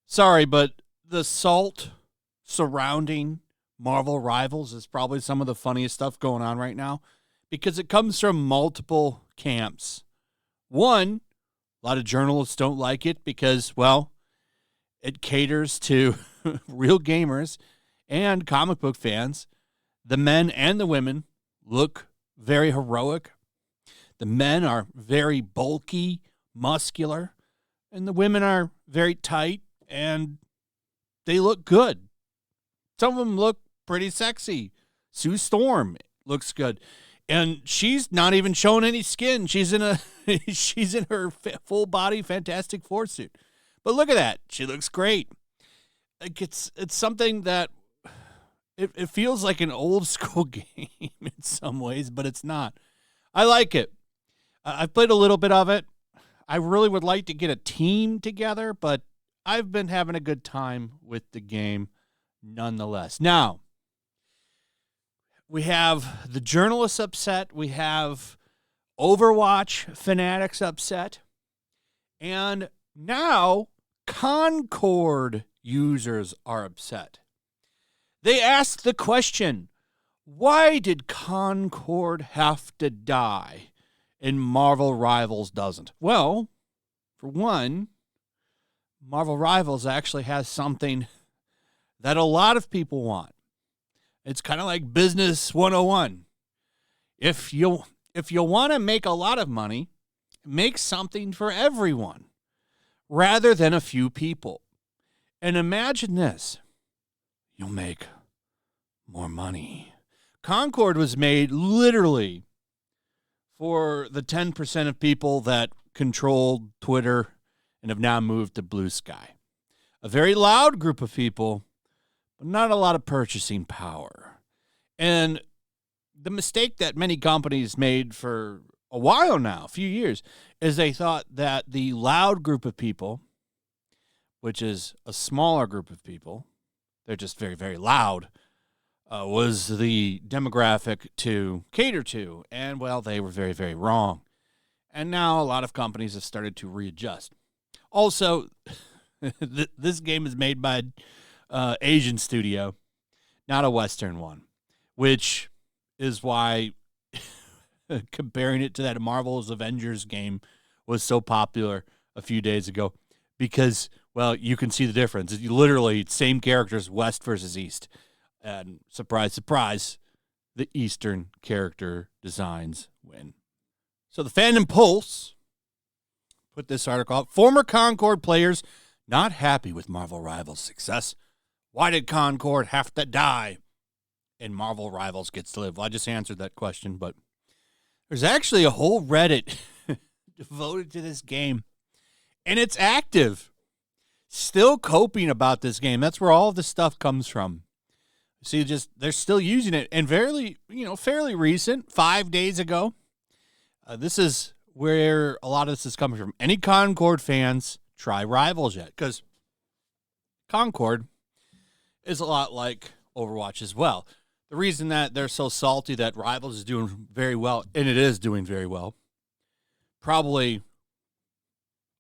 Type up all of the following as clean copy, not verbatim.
Sorry, but the salt surrounding Marvel Rivals is probably some of the funniest stuff going on right now because it comes from multiple camps. One, a lot of journalists don't like it because, well, it caters to real gamers and comic book fans. The men and the women look very heroic. The men are very bulky, muscular, and the women are very tight, and they look good. Some of them look pretty sexy. Sue Storm looks good. And she's not even showing any skin. She's in her full body Fantastic Four suit. But look at that. She looks great. Like it's something that it feels like an old school game in some ways, but it's not. I like it. I've played a little bit of it. I really would like to get a team together, but I've been having a good time with the game nonetheless. Now, we have the journalists upset. We have Overwatch fanatics upset. And now Concord users are upset. They asked the question, why did Concord have to die and Marvel Rivals doesn't? Well, for one, Marvel Rivals actually has something that a lot of people want. It's kind of like Business 101. If you want to make a lot of money, make something for everyone rather than a few people. And imagine this. You'll make more money. Concord was made literally for the 10% of people that controlled Twitter and have now moved to Blue Sky. A very loud group of people, but not a lot of purchasing power. And the mistake that many companies made for a while now, a few years, is they thought that the loud group of people, which is a smaller group of people, they're just very, very loud, was the demographic to cater to. And, well, they were very, very wrong. And now a lot of companies have started to readjust. Also, this game is made by an Asian studio, not a Western one, which is why comparing it to that Marvel's Avengers game was so popular a few days ago because, well, you can see the difference. It's literally same characters, West versus East. And surprise, surprise, the Eastern character designs win. So the Fandom Pulse put this article out. Former Concord players not happy with Marvel Rivals' success. Why did Concord have to die? And Marvel Rivals gets to live. Well, I just answered that question, but there's actually a whole Reddit devoted to this game. And it's active. Still coping about this game. That's where all of this stuff comes from. See, they're still using it. And fairly recent, 5 days ago. This is where a lot of this is coming from. Any Concord fans try Rivals yet? Because Concord is a lot like Overwatch as well. The reason that they're so salty that Rivals is doing very well, and it is doing very well, probably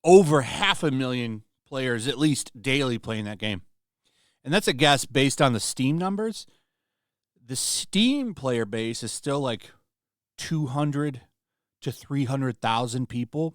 over 500,000 players at least daily playing that game. And that's a guess based on the Steam numbers. The Steam player base is still like 200 to 300,000 people.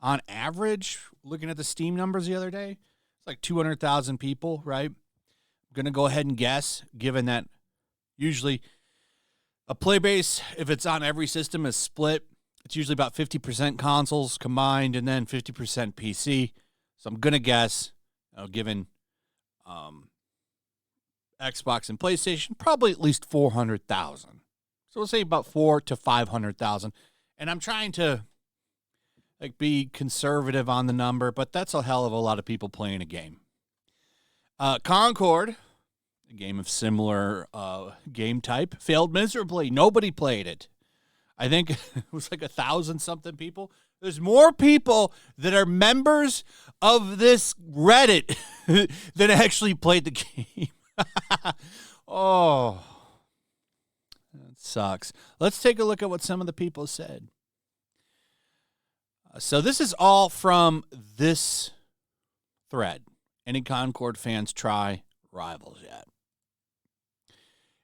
On average, looking at the Steam numbers the other day, it's like 200,000 people, right? I'm going to go ahead and guess, given that usually a play base, if it's on every system, is split. It's usually about 50% consoles combined and then 50% PC. So I'm going to guess, given Xbox and PlayStation, probably at least 400,000. So we'll say about 400,000 to 500,000. And I'm trying to be conservative on the number, but that's a hell of a lot of people playing a game. Concord, a game of similar game type, failed miserably. Nobody played it. I think it was like 1,000-something people. There's more people that are members of this Reddit than actually played the game. Oh, that's Sucks. Let's take a look at what some of the people said. So this is all from this thread. Any Concord fans try Rivals yet?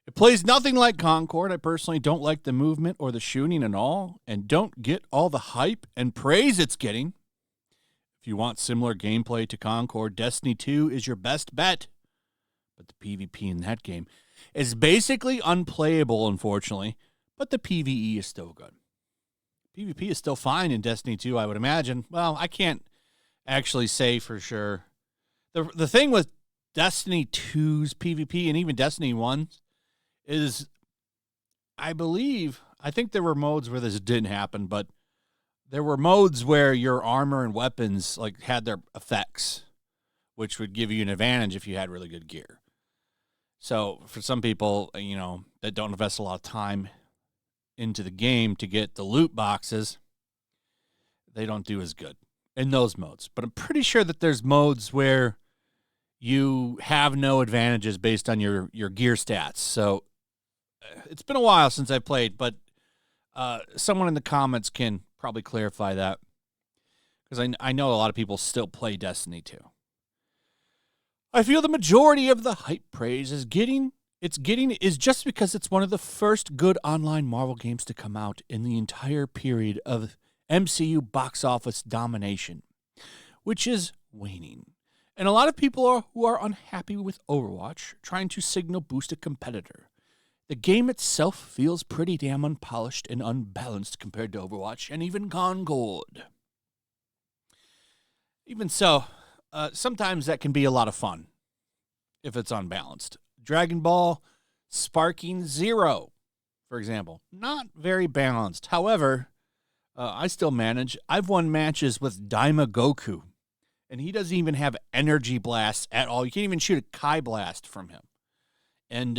It plays nothing like Concord. I personally don't like the movement or the shooting at all, and don't get all the hype and praise it's getting. If you want similar gameplay to Concord, Destiny 2 is your best bet. But the PvP in that game is basically unplayable, unfortunately, but the PvE is still good. PvP is still fine in Destiny 2, I would imagine. Well, I can't actually say for sure. The thing with Destiny 2's PvP and even Destiny 1's is, I think there were modes where this didn't happen, but there were modes where your armor and weapons like had their effects, which would give you an advantage if you had really good gear. So for some people, that don't invest a lot of time into the game to get the loot boxes, they don't do as good in those modes. But I'm pretty sure that there's modes where you have no advantages based on your gear stats. So it's been a while since I played, but someone in the comments can probably clarify that, because I know a lot of people still play Destiny 2. I feel the majority of the hype praise is just because it's one of the first good online Marvel games to come out in the entire period of MCU box office domination, which is waning. And a lot of people who are unhappy with Overwatch, trying to signal boost a competitor. The game itself feels pretty damn unpolished and unbalanced compared to Overwatch and even Concord. Even so, sometimes that can be a lot of fun if it's unbalanced. Dragon Ball Sparking Zero, for example, not very balanced. However, I still manage. I've won matches with Daima Goku, and he doesn't even have energy blasts at all. You can't even shoot a Kai blast from him. And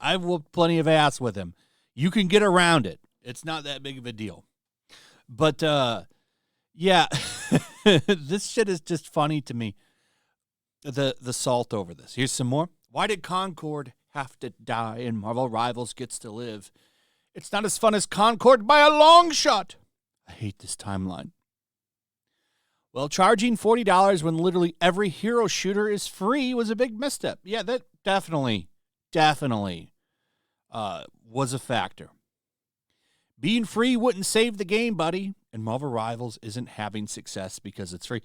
I've whooped plenty of ass with him. You can get around it. It's not that big of a deal. But, yeah, this shit is just funny to me. The salt over this. Here's some more. Why did Concord have to die and Marvel Rivals gets to live? It's not as fun as Concord by a long shot. I hate this timeline. Well, charging $40 when literally every hero shooter is free was a big misstep. Yeah, that definitely was a factor. Being free wouldn't save the game, buddy. And Marvel Rivals isn't having success because it's free.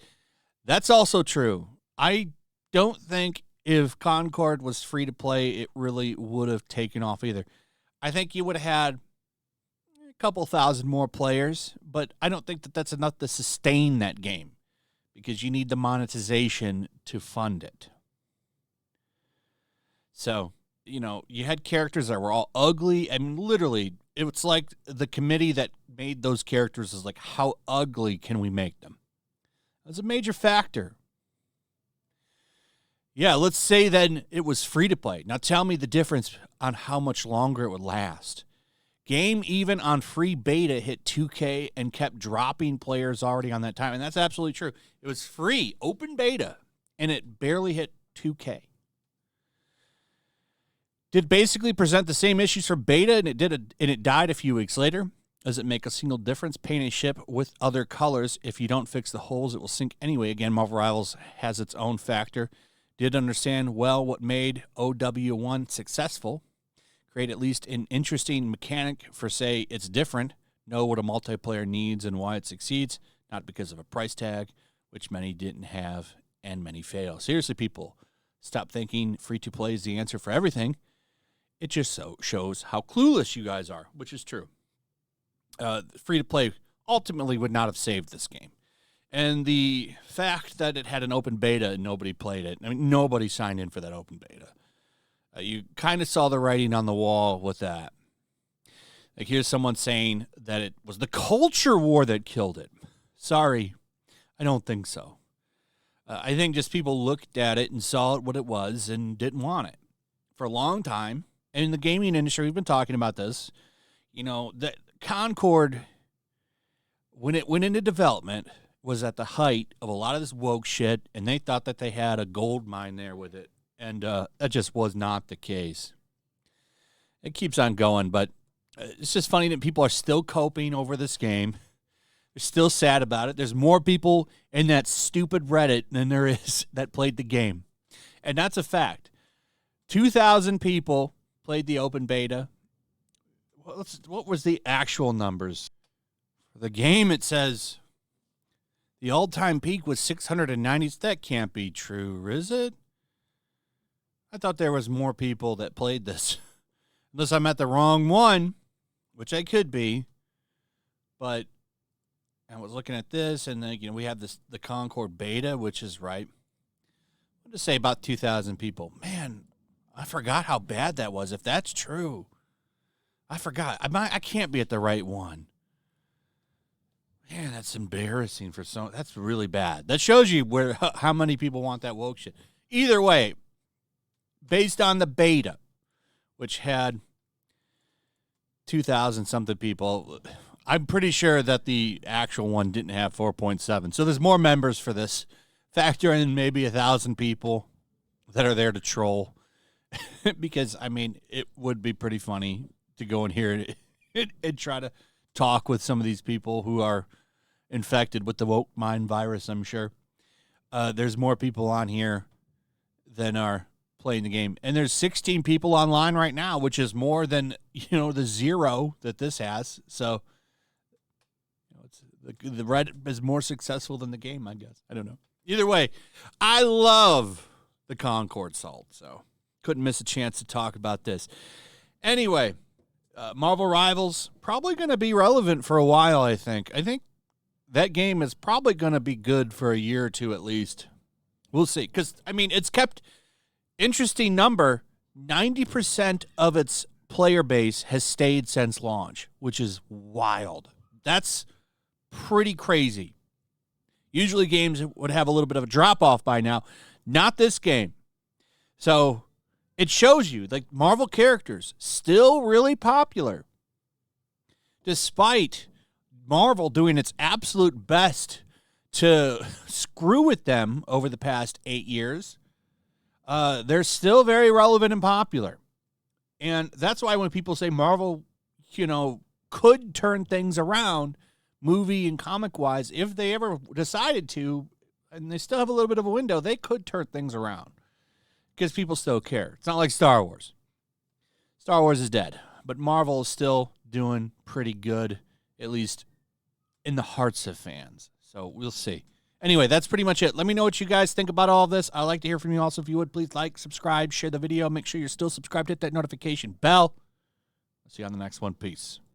That's also true. I don't think if Concord was free to play, it really would have taken off either. I think you would have had a couple thousand more players, but I don't think that that's enough to sustain that game because you need the monetization to fund it. So, you had characters that were all ugly. I mean, literally, it was like the committee that made those characters is like, how ugly can we make them? That's a major factor. Yeah, let's say then it was free to play. Now tell me the difference on how much longer it would last. Game even on free beta hit 2K and kept dropping players already on that time. And that's absolutely true. It was free, open beta, and it barely hit 2K. Did basically present the same issues for beta, and it died a few weeks later. Does it make a single difference painting a ship with other colors? If you don't fix the holes, it will sink anyway. Again, Marvel Rivals has its own factor. Did understand well what made OW1 successful. Create at least an interesting mechanic for, say, it's different. Know what a multiplayer needs and why it succeeds. Not because of a price tag, which many didn't have and many fail. Seriously, people, stop thinking free-to-play is the answer for everything. It just shows how clueless you guys are, which is true. Free-to-play ultimately would not have saved this game. And the fact that it had an open beta and nobody played it, I mean, nobody signed in for that open beta. You kind of saw the writing on the wall with that. Like, here's someone saying that it was the culture war that killed it. Sorry, I don't think so. I think just people looked at it and saw it what it was and didn't want it. For a long time, and in the gaming industry, we've been talking about this, that Concord, when it went into development, was at the height of a lot of this woke shit, and they thought that they had a gold mine there with it, and that just was not the case. It keeps on going, but it's just funny that people are still coping over this game. They're still sad about it. There's more people in that stupid Reddit than there is that played the game. And that's a fact. 2,000 people played the open beta. What was the actual numbers? For the game, it says the all-time peak was 690. That can't be true, is it? I thought there was more people that played this. Unless I'm at the wrong one, which I could be. But I was looking at this, and then, we have the Concord beta, which is right. I'm going to say about 2,000 people. Man, I forgot how bad that was. If that's true, I forgot. I can't be at the right one. Man, that's embarrassing for some. That's really bad. That shows you how many people want that woke shit. Either way, based on the beta, which had 2,000 something people, I'm pretty sure that the actual one didn't have 4.7. So there's more members for this. Factor in maybe 1,000 people that are there to troll. Because, it would be pretty funny to go in here and try to talk with some of these people who are infected with the woke mind virus, I'm sure. There's more people on here than are playing the game. And there's 16 people online right now, which is more than, the 0 that this has. So, the Reddit is more successful than the game, I guess. I don't know. Either way, I love the Concord salt, so couldn't miss a chance to talk about this. Anyway, Marvel Rivals, probably going to be relevant for a while, I think. I think that game is probably going to be good for a year or two at least. We'll see. Because, it's kept interesting number. 90% of its player base has stayed since launch, which is wild. That's pretty crazy. Usually games would have a little bit of a drop-off by now. Not this game. So it shows you, Marvel characters still really popular. Despite Marvel doing its absolute best to screw with them over the past 8 years, they're still very relevant and popular. And that's why when people say Marvel, could turn things around, movie and comic-wise, if they ever decided to, and they still have a little bit of a window, they could turn things around. Because people still care. It's not like Star Wars. Star Wars is dead. But Marvel is still doing pretty good, at least in the hearts of fans. So we'll see. Anyway, that's pretty much it. Let me know what you guys think about all of this. I'd like to hear from you also. If you would, please like, subscribe, share the video. Make sure you're still subscribed. Hit that notification bell. I'll see you on the next one. Peace.